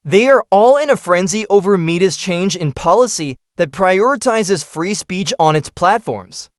They are all in a frenzy over Meta's change in policy that prioritizes free speech on its platforms.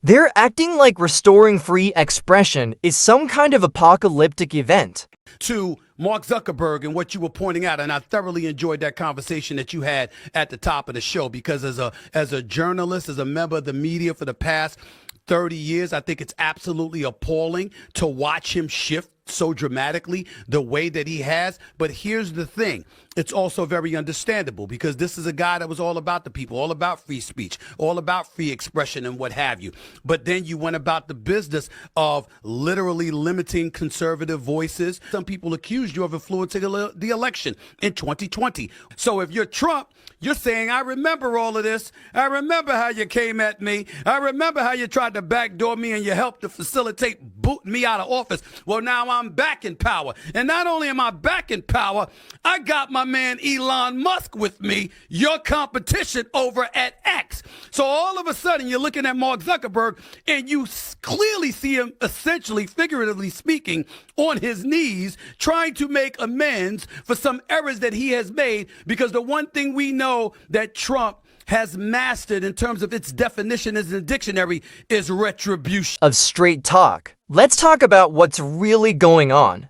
They're acting like restoring free expression is some kind of apocalyptic event. To Mark Zuckerberg and what you were pointing out, and I thoroughly enjoyed that conversation that you had at the top of the show, because as a journalist, as a member of the media for the past 30 years, I think it's absolutely appalling to watch him shift so dramatically the way that he has. But here's the thing. It's also very understandable, because this is a guy that was all about the people, all about free speech, all about free expression and what have you. But then you went about the business of literally limiting conservative voices. Some people accused you of influencing the election in 2020. So if you're Trump, you're saying, I remember all of this. I remember how you came at me. I remember how you tried to backdoor me and you helped to facilitate booting me out of office. Well, now I'm back in power. And not only am I back in power, I got my man Elon Musk with me, your competition over at X. So all of a sudden, you're looking at Mark Zuckerberg and you clearly see him, essentially, figuratively speaking, on his knees, trying to make amends for some errors that he has made, because the one thing we know that Trump has mastered in terms of its definition as a dictionary is retribution. Of straight talk. Let's talk about what's really going on.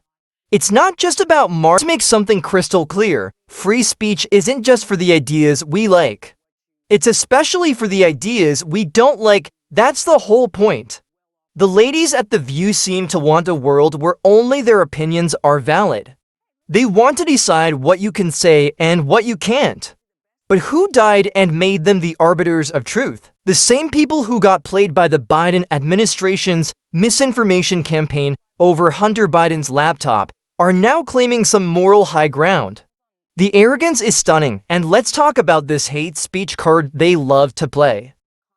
It's not just about Mark. To make something crystal clear, free speech isn't just for the ideas we like. It's especially for the ideas we don't like. That's the whole point. The ladies at The View seem to want a world where only their opinions are valid. They want to decide what you can say and what you can't. But who died and made them the arbiters of truth? The same people who got played by the Biden administration's misinformation campaign over Hunter Biden's laptop are now claiming some moral high ground. The arrogance is stunning, and let's talk about this hate speech card they love to play.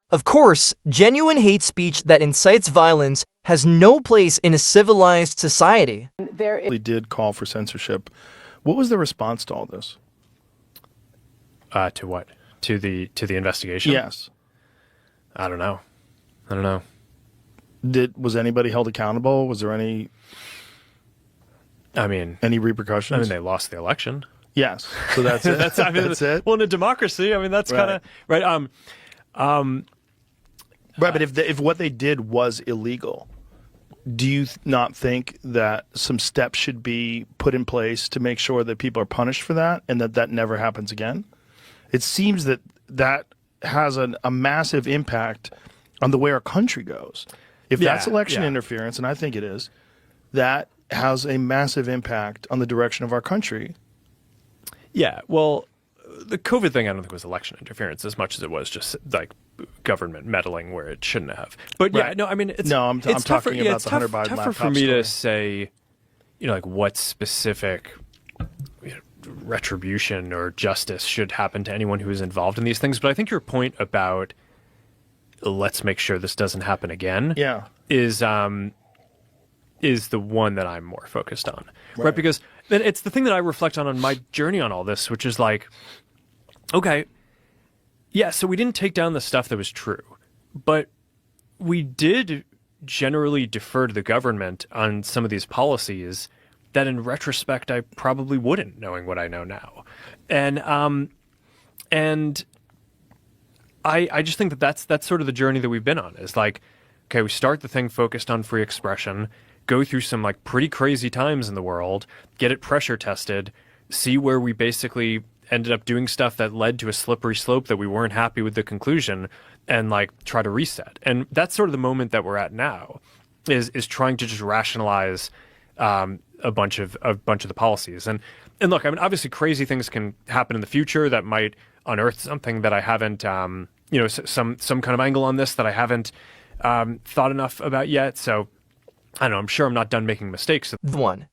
Of course, genuine hate speech that incites violence has no place in a civilized society. They did call for censorship. What was the response to all this? To what? To the investigation? Yes. I don't know. Was anybody held accountable? Was there any repercussions? I mean, they lost the election. Yes. So that's it. That's it. Well, in a democracy, I mean, that's kind of right. Right, but if what they did was illegal, do you not think that some steps should be put in place to make sure that people are punished for that and that never happens again? It seems that has a massive impact on the way our country goes. If that's election interference, and I think it is, that has a massive impact on the direction of our country. Yeah, well, the COVID thing I don't think was election interference as much as it was just like government meddling where it shouldn't have. But yeah, no, I mean, I'm talking about the Hunter Biden laptop tougher for me to say, like what specific retribution or justice should happen to anyone who is involved in these things. But I think your point about let's make sure this doesn't happen again is the one that I'm more focused on. Right? Because it's the thing that I reflect on my journey on all this, which is like, okay, yeah, so we didn't take down the stuff that was true, but we did generally defer to the government on some of these policies that in retrospect I probably wouldn't, knowing what I know now. And I just think that's sort of the journey that we've been on, is like, okay, we start the thing focused on free expression, go through some like pretty crazy times in the world, get it pressure tested, see where we basically ended up doing stuff that led to a slippery slope that we weren't happy with the conclusion, and like try to reset. And that's sort of the moment that we're at now, is trying to just rationalize a bunch of the policies. And look, I mean, obviously crazy things can happen in the future that might unearth something that I haven't, some kind of angle on this that I haven't thought enough about yet. So I don't know, I'm sure I'm not done making mistakes. One,